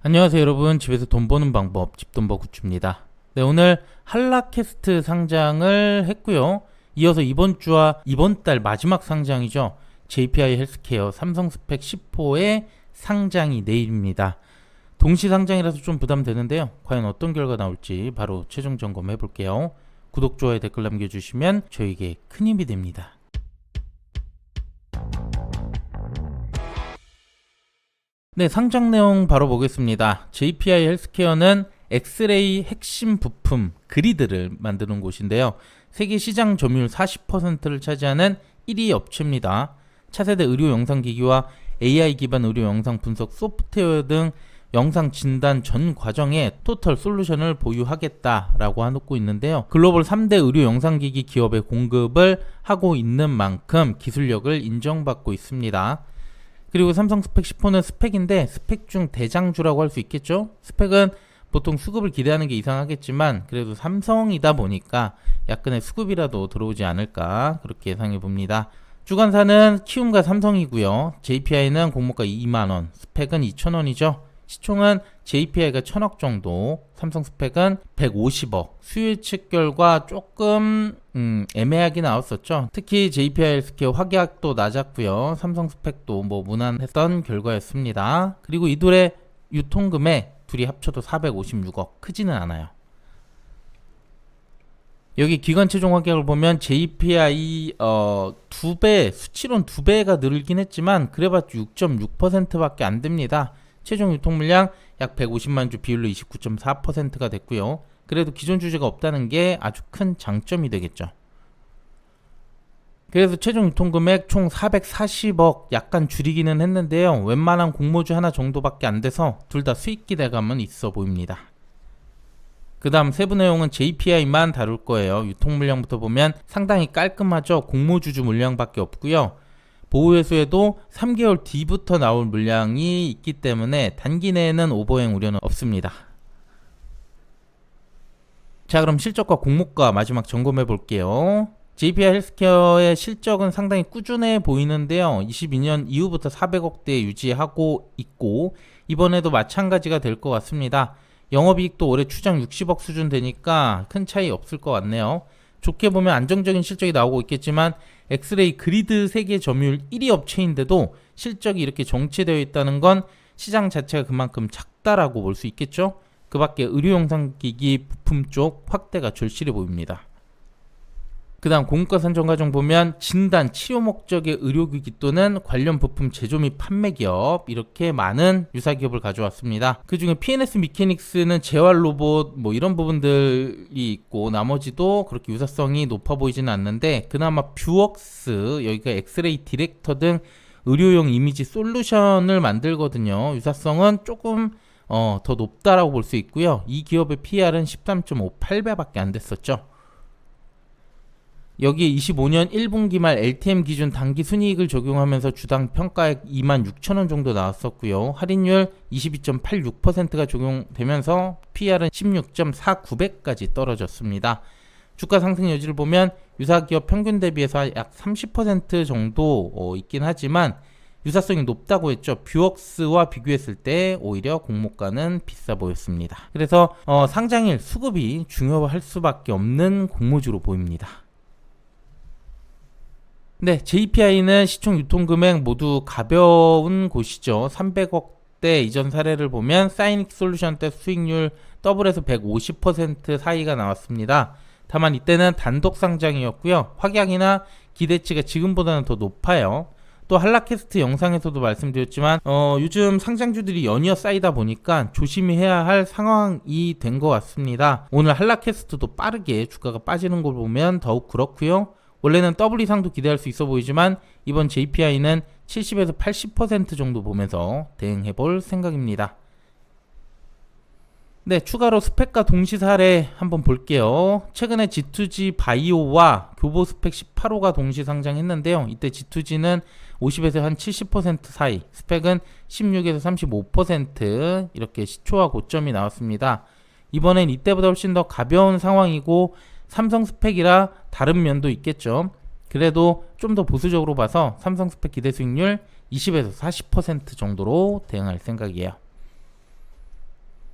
안녕하세요 여러분, 집에서 돈 버는 방법 집돈버 굿즈입니다. 네, 오늘 한라캐스트 상장을 했고요. 이어서 이번 주와 이번 달 마지막 상장이죠. JPI 헬스케어 삼성 스펙 10호의 상장이 내일입니다. 동시 상장이라서 좀 부담되는데요. 과연 어떤 결과 나올지 바로 최종 점검해 볼게요. 구독, 좋아요, 댓글 남겨주시면 저에게 큰 힘이 됩니다. 네, 상장 내용 바로 보겠습니다. JPI 헬스케어는 엑스레이 핵심 부품 그리드를 만드는 곳인데요. 세계 시장 점유율 40%를 차지하는 1위 업체입니다. 차세대 의료 영상기기와 AI 기반 의료 영상 분석 소프트웨어 등 영상 진단 전 과정에 토털 솔루션을 보유하겠다라고 하고 있는데요. 글로벌 3대 의료 영상기기 기업에 공급을 하고 있는 만큼 기술력을 인정받고 있습니다. 그리고 삼성 스펙 10호는 스펙인데 스펙 중 대장주라고 할 수 있겠죠. 스펙은 보통 수급을 기대하는 게 이상하겠지만 그래도 삼성이다 보니까 약간의 수급이라도 들어오지 않을까 그렇게 예상해 봅니다. 주관사는 키움과 삼성이고요. JPI는 공모가 2만원, 스펙은 2천원이죠. 시총은 JPI가 1000억 정도, 삼성 스펙은 150억. 수요 측 결과 조금 애매하게 나왔었죠. 특히 JPI 헬스케어 확약도 낮았고요. 삼성 스펙도 무난했던 결과였습니다. 그리고 이둘의 유통금액 둘이 합쳐도 456억, 크지는 않아요. 여기 기관 최종 확약을 보면 JPI 2배, 수치론 2배가 늘긴 했지만 그래봤자 6.6%밖에 안 됩니다. 최종 유통 물량 약 150만 주, 비율로 29.4%가 됐고요. 그래도 기존 주제가 없다는 게 아주 큰 장점이 되겠죠. 그래서 최종 유통 금액 총 440억 약간 줄이기는 했는데요. 웬만한 공모주 하나 정도밖에 안 돼서 둘 다 수익 기대감은 있어 보입니다. 그 다음 세부 내용은 JPI만 다룰 거예요. 유통 물량부터 보면 상당히 깔끔하죠. 공모주주 물량밖에 없고요. 보호회수에도 3개월 뒤부터 나올 물량이 있기 때문에 단기 내에는 오버행 우려는 없습니다. 자, 그럼 실적과 공모가 마지막 점검해 볼게요. JPI 헬스케어의 실적은 상당히 꾸준해 보이는데요. 22년 이후부터 400억대 유지하고 있고 이번에도 마찬가지가 될 것 같습니다. 영업이익도 올해 추정 60억 수준 되니까 큰 차이 없을 것 같네요. 좋게 보면 안정적인 실적이 나오고 있겠지만 엑스레이 그리드 세계 점유율 1위 업체인데도 실적이 이렇게 정체되어 있다는 건 시장 자체가 그만큼 작다라고 볼 수 있겠죠. 그 밖에 의료영상기기 부품 쪽 확대가 절실해 보입니다. 그 다음 공가 선정 과정 보면 진단, 치료 목적의 의료기기 또는 관련 부품 제조 및 판매 기업, 이렇게 많은 유사 기업을 가져왔습니다. 그 중에 PNS 미케닉스는 재활 로봇 이런 부분들이 있고 나머지도 그렇게 유사성이 높아 보이지는 않는데 그나마 뷰웍스, 여기가 엑스레이 디렉터 등 의료용 이미지 솔루션을 만들거든요. 유사성은 조금 더 높다라고 볼 수 있고요. 이 기업의 PR은 13.58배밖에 안 됐었죠. 여기에 25년 1분기 말 LTM 기준 단기 순이익을 적용하면서 주당 평가액 26,000원 정도 나왔었고요. 할인율 22.86%가 적용되면서 PR은 16.49배까지 떨어졌습니다. 주가 상승 여지를 보면 유사기업 평균 대비해서 약 30% 정도 있긴 하지만 유사성이 높다고 했죠. 뷰웍스와 비교했을 때 오히려 공모가는 비싸 보였습니다. 그래서 상장일 수급이 중요할 수밖에 없는 공모주로 보입니다. 네, JPI는 시총 유통금액 모두 가벼운 곳이죠. 300억대 이전 사례를 보면 사이닉 솔루션 때 수익률 더블에서 150% 사이가 나왔습니다. 다만 이때는 단독 상장이었고요. 확약이나 기대치가 지금보다는 더 높아요. 또 한라캐스트 영상에서도 말씀드렸지만 요즘 상장주들이 연이어 쌓이다 보니까 조심히 해야 할 상황이 된 것 같습니다. 오늘 한라캐스트도 빠르게 주가가 빠지는 걸 보면 더욱 그렇고요. 원래는 더블 이상도 기대할 수 있어 보이지만 이번 JPI는 70에서 80% 정도 보면서 대응해 볼 생각입니다. 네, 추가로 스펙과 동시 사례 한번 볼게요. 최근에 G2G 바이오와 교보 스펙 18호가 동시 상장했는데요. 이때 G2G는 50에서 한 70% 사이, 스펙은 16에서 35% 이렇게 시초와 고점이 나왔습니다. 이번엔 이때보다 훨씬 더 가벼운 상황이고 삼성 스펙이라 다른 면도 있겠죠. 그래도 좀 더 보수적으로 봐서 삼성 스펙 기대 수익률 20에서 40% 정도로 대응할 생각이에요.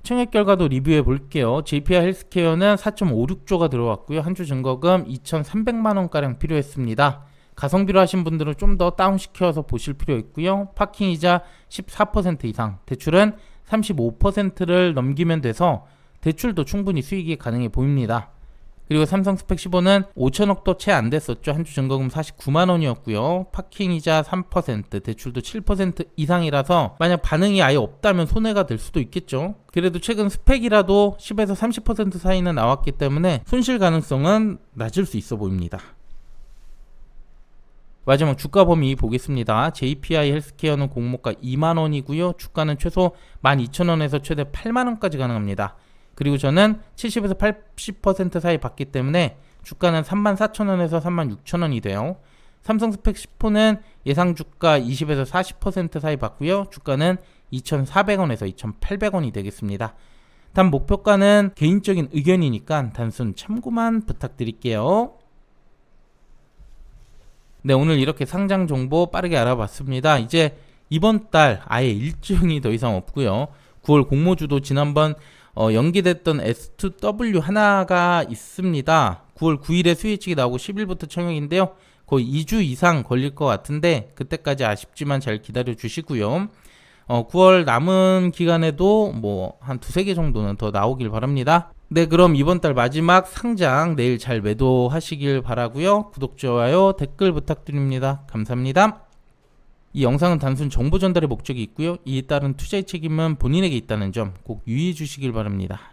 청약 결과도 리뷰해 볼게요. JPI 헬스케어는 4.56조가 들어왔고요. 한 주 증거금 2,300만원가량 필요했습니다. 가성비로 하신 분들은 좀 더 다운시켜서 보실 필요 있고요. 파킹 이자 14% 이상, 대출은 35%를 넘기면 돼서 대출도 충분히 수익이 가능해 보입니다. 그리고 삼성 스펙 15는 5천억도 채 안 됐었죠. 한 주 증거금 49만원이었고요. 파킹 이자 3%, 대출도 7% 이상이라서 만약 반응이 아예 없다면 손해가 될 수도 있겠죠. 그래도 최근 스펙이라도 10에서 30% 사이는 나왔기 때문에 손실 가능성은 낮을 수 있어 보입니다. 마지막 주가 범위 보겠습니다. JPI 헬스케어는 공모가 2만원이고요. 주가는 최소 12,000원에서 최대 8만원까지 가능합니다. 그리고 저는 70에서 80% 사이 받기 때문에 주가는 34,000원에서 36,000원이 돼요. 삼성 스펙 10호는 예상 주가 20에서 40% 사이 받고요. 주가는 2,400원에서 2,800원이 되겠습니다. 단 목표가는 개인적인 의견이니까 단순 참고만 부탁드릴게요. 네, 오늘 이렇게 상장 정보 빠르게 알아봤습니다. 이제 이번 달 아예 일정이 더 이상 없고요. 9월 공모주도 지난번 연기됐던 S2W 하나가 있습니다. 9월 9일에 수혜측이 나오고 10일부터 청약인데요. 거의 2주 이상 걸릴 것 같은데 그때까지 아쉽지만 잘 기다려 주시고요. 9월 남은 기간에도 뭐 한 두세 개 정도는 더 나오길 바랍니다. 네, 그럼 이번 달 마지막 상장 내일 잘 매도하시길 바라고요. 구독, 좋아요, 댓글 부탁드립니다. 감사합니다. 이 영상은 단순 정보 전달의 목적이 있고요. 이에 따른 투자의 책임은 본인에게 있다는 점 꼭 유의해 주시길 바랍니다.